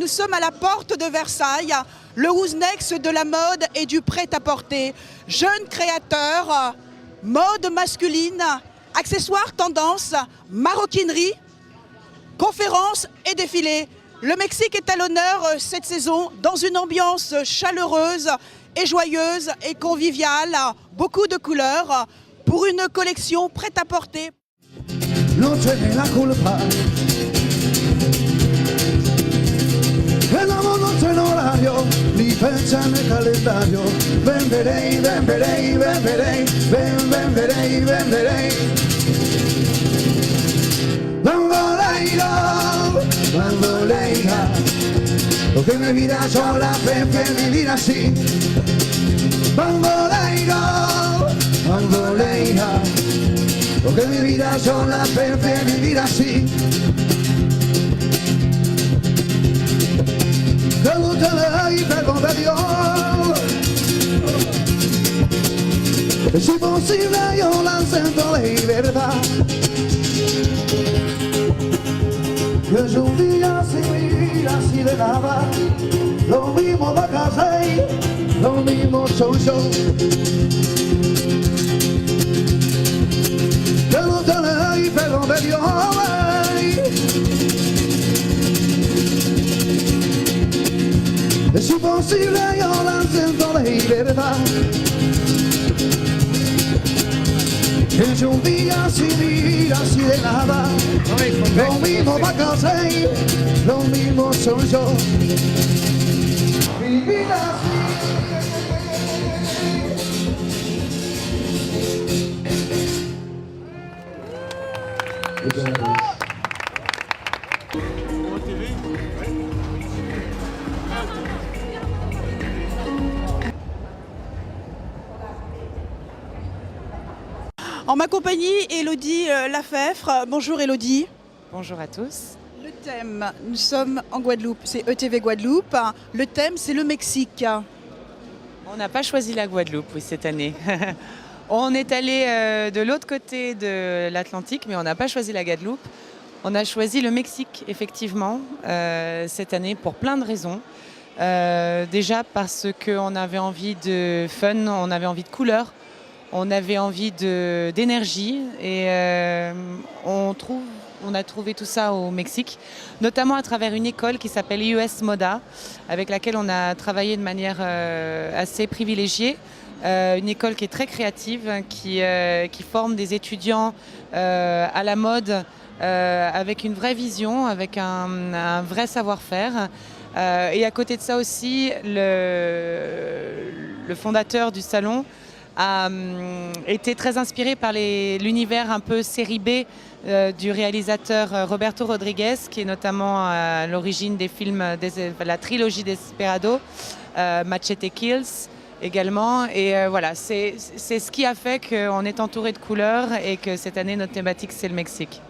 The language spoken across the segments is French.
nous sommes à la porte de Versailles, le Who's-Next de la mode et du prêt-à-porter. Jeunes créateurs, mode masculine, accessoires tendance, maroquinerie, conférences et défilés. Le Mexique est à l'honneur cette saison dans une ambiance chaleureuse et joyeuse et conviviale, beaucoup de couleurs pour une collection prêt-à-porter. No tiene la culpa. El amor no tiene horario, ni fecha en el calendario. Ven, veré, ven, veré, ven, veré, ven, veré, ven, veré. Bamboleira, porque mi vida yo la prefiero vivir así. Bamboleira, bamboleira, porque mi vida yo la prefiero vivir así. Pregúntale y pregúntale a Dios. Es imposible, yo la siento de verdad. Que es un día sin vivir así de nada. Lo mismo va a casa y lo mismo soy yo. Pregúntale y pregúntale a Dios. Es imposible, yo la siento de verdad. Es un día sin vivir así de nada. Lo mismo va a casa y lo mismo soy yo. Vivir así. En ma compagnie, Élodie Lafèvre. Bonjour Élodie. Bonjour à tous. Le thème, nous sommes en Guadeloupe, c'est ETV Guadeloupe. Le thème, c'est le Mexique. On n'a pas choisi la Guadeloupe oui, cette année. On est allé de l'autre côté de l'Atlantique, mais on n'a pas choisi la Guadeloupe. On a choisi le Mexique, effectivement, cette année pour plein de raisons. Déjà parce qu'on avait envie de fun, on avait envie de couleurs. On avait envie d'énergie et on a trouvé tout ça au Mexique, notamment à travers une école qui s'appelle US Moda, avec laquelle on a travaillé de manière assez privilégiée. Une école qui est très créative, qui forme des étudiants à la mode avec une vraie vision, avec un vrai savoir-faire. Et à côté de ça aussi, le fondateur du salon a été très inspiré par l'univers un peu série B du réalisateur Roberto Rodriguez, qui est notamment à l'origine des films, la trilogie Desperado, Machete Kills également. Et voilà, c'est ce qui a fait qu'on est entouré de couleurs et que cette année, notre thématique, c'est le Mexique.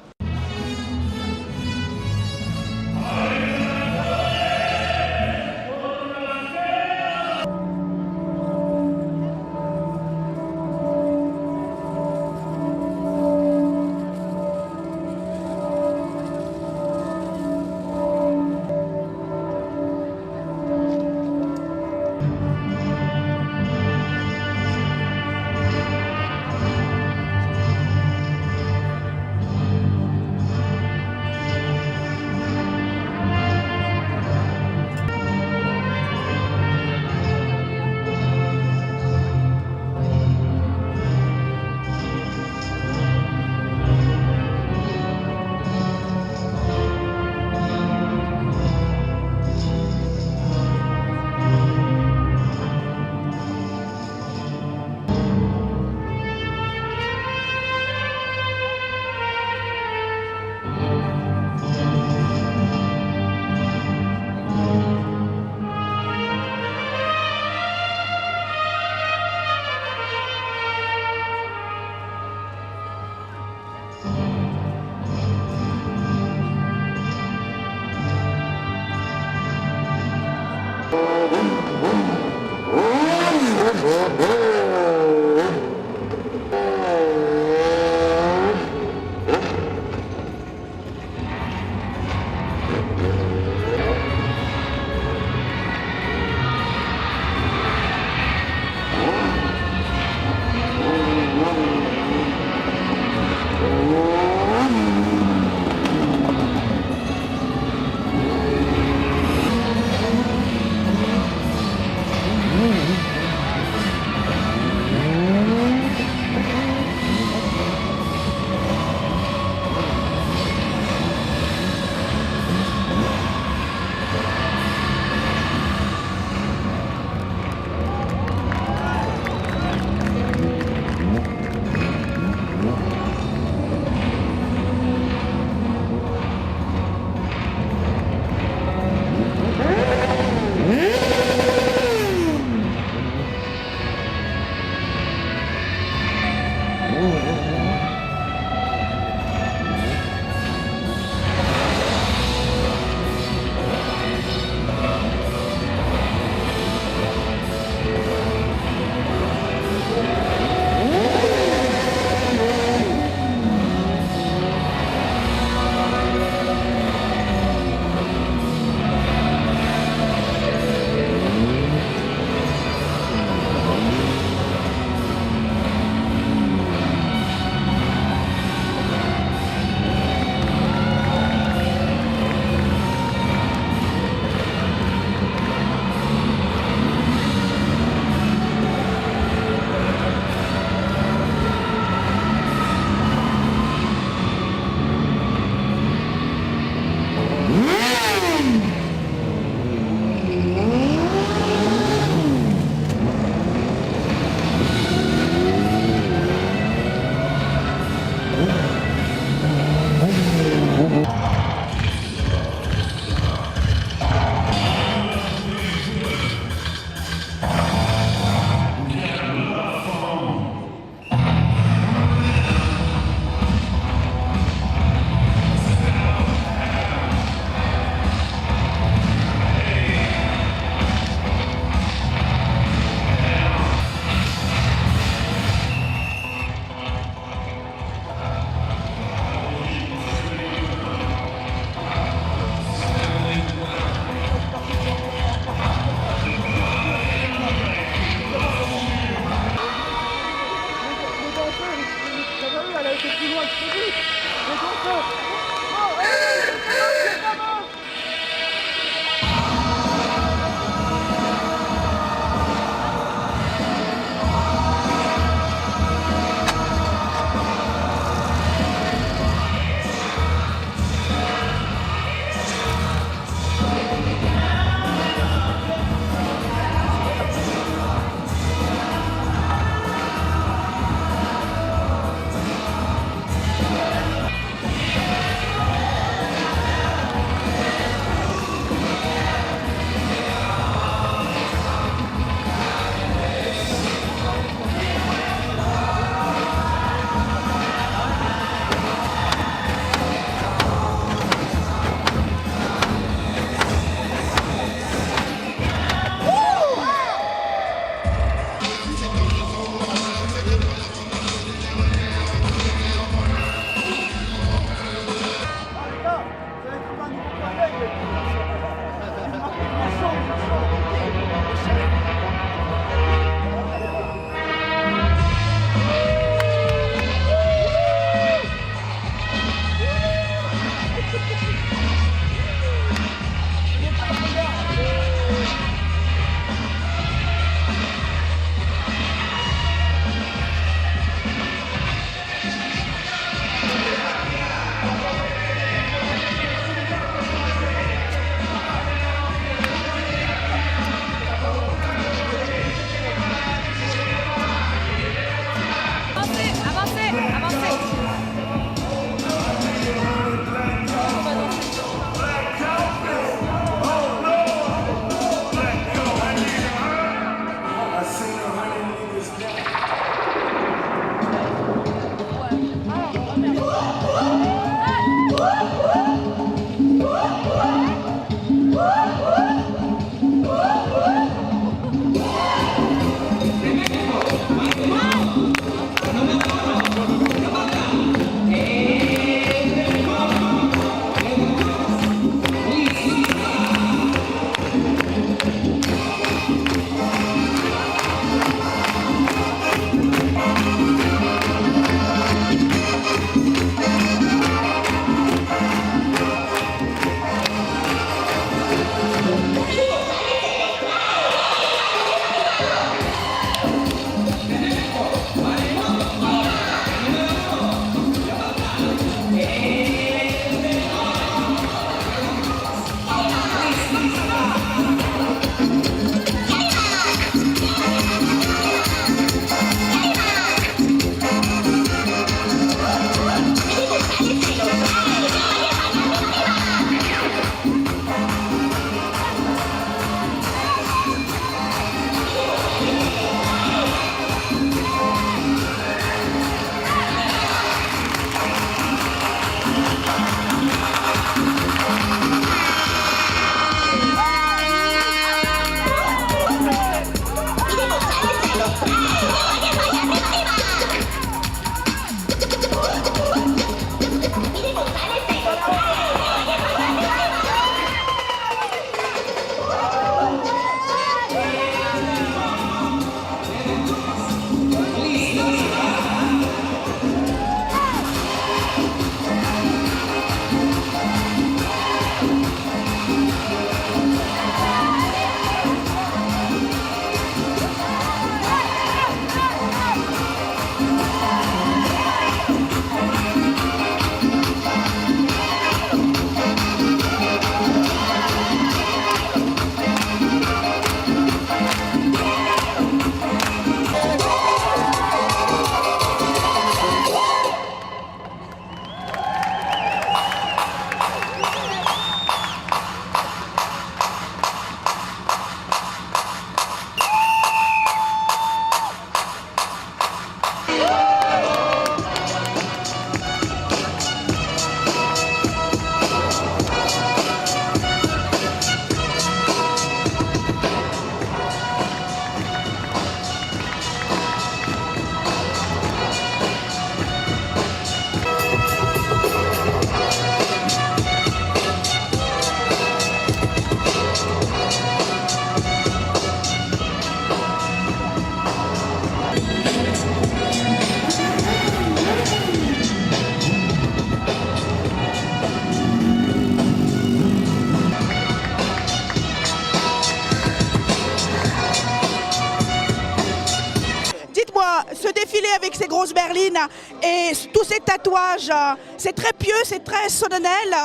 ce défilé avec ces grosses berlines et tous ces tatouages, c'est très pieux, c'est très solennel.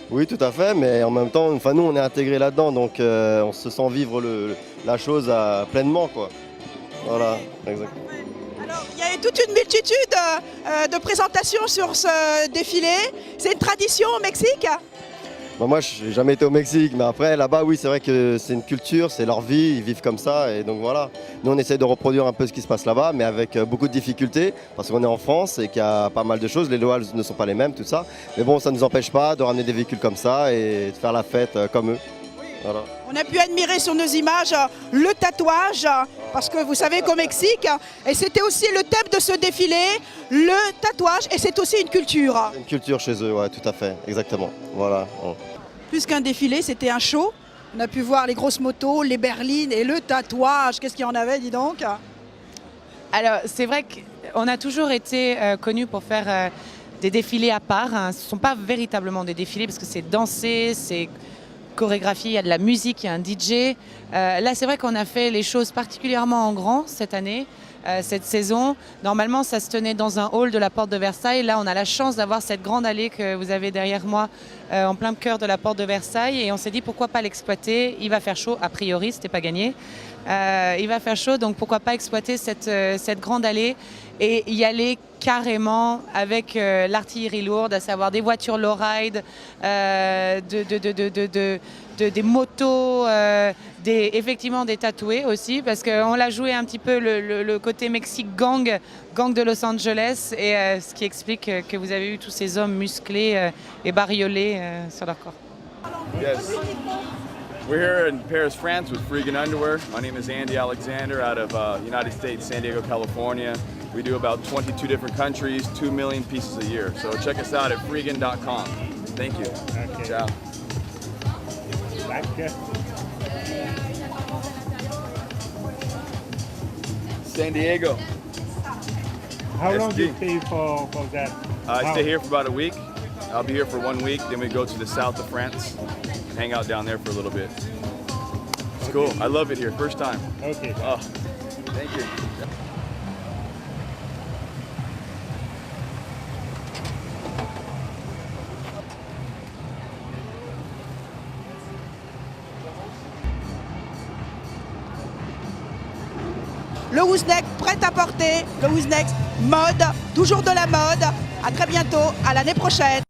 Oui, tout à fait, mais en même temps, enfin, nous, on est intégrés là-dedans, donc on se sent vivre la chose pleinement, quoi. Voilà, exactement. Alors, il y a toute une multitude de présentations sur ce défilé. C'est une tradition au Mexique? Bah, moi, je n'ai jamais été au Mexique, mais après, là-bas, oui, c'est vrai que c'est une culture, c'est leur vie, ils vivent comme ça, et donc voilà. Nous, on essaie de reproduire un peu ce qui se passe là-bas, mais avec beaucoup de difficultés, parce qu'on est en France et qu'il y a pas mal de choses, les lois ne sont pas les mêmes, tout ça. Mais bon, ça ne nous empêche pas de ramener des véhicules comme ça et de faire la fête comme eux. Voilà. On a pu admirer sur nos images le tatouage, parce que vous savez qu'au Mexique, et c'était aussi le thème de ce défilé, le tatouage, et c'est aussi une culture. Une culture chez eux, ouais, tout à fait, exactement. Voilà. Plus qu'un défilé, c'était un show. On a pu voir les grosses motos, les berlines et le tatouage. Qu'est-ce qu'il y en avait, dis donc? Alors, c'est vrai qu'on a toujours été connus pour faire des défilés à part, hein. Ce ne sont pas véritablement des défilés parce que c'est dansé, c'est chorégraphie, il y a de la musique, il y a un DJ. Là, c'est vrai qu'on a fait les choses particulièrement en grand cette année, cette saison. Normalement, ça se tenait dans un hall de la porte de Versailles. Là, on a la chance d'avoir cette grande allée que vous avez derrière moi, en plein cœur de la porte de Versailles. Et on s'est dit, pourquoi pas l'exploiter? Il va faire chaud, a priori, c'était pas gagné. Il va faire chaud, donc pourquoi pas exploiter cette grande allée et y aller carrément avec l'artillerie lourde, à savoir des voitures low-ride, des motos, effectivement des tatoués aussi, parce qu'on l'a joué un petit peu le côté Mexique gang de Los Angeles, et ce qui explique que vous avez eu tous ces hommes musclés et bariolés sur leur corps. Yes. We're here in Paris, France with Freegan Underwear. My name is Andy Alexander out of United States, San Diego, California. We do about 22 different countries, 2 million pieces a year. So check us out at freegan.com. Thank you. Okay. Ciao. Danke. San Diego. How long do you SD. stay for that? I stay here for about a week. I'll be here for 1 week. Then we go to the south of France and hang out down there for a little bit. It's cool. I love it here. First time. Okay. Oh, thank you. Le Wouzneck prêt à porter, le Wouzneck mode, toujours de la mode. À très bientôt, à l'année prochaine.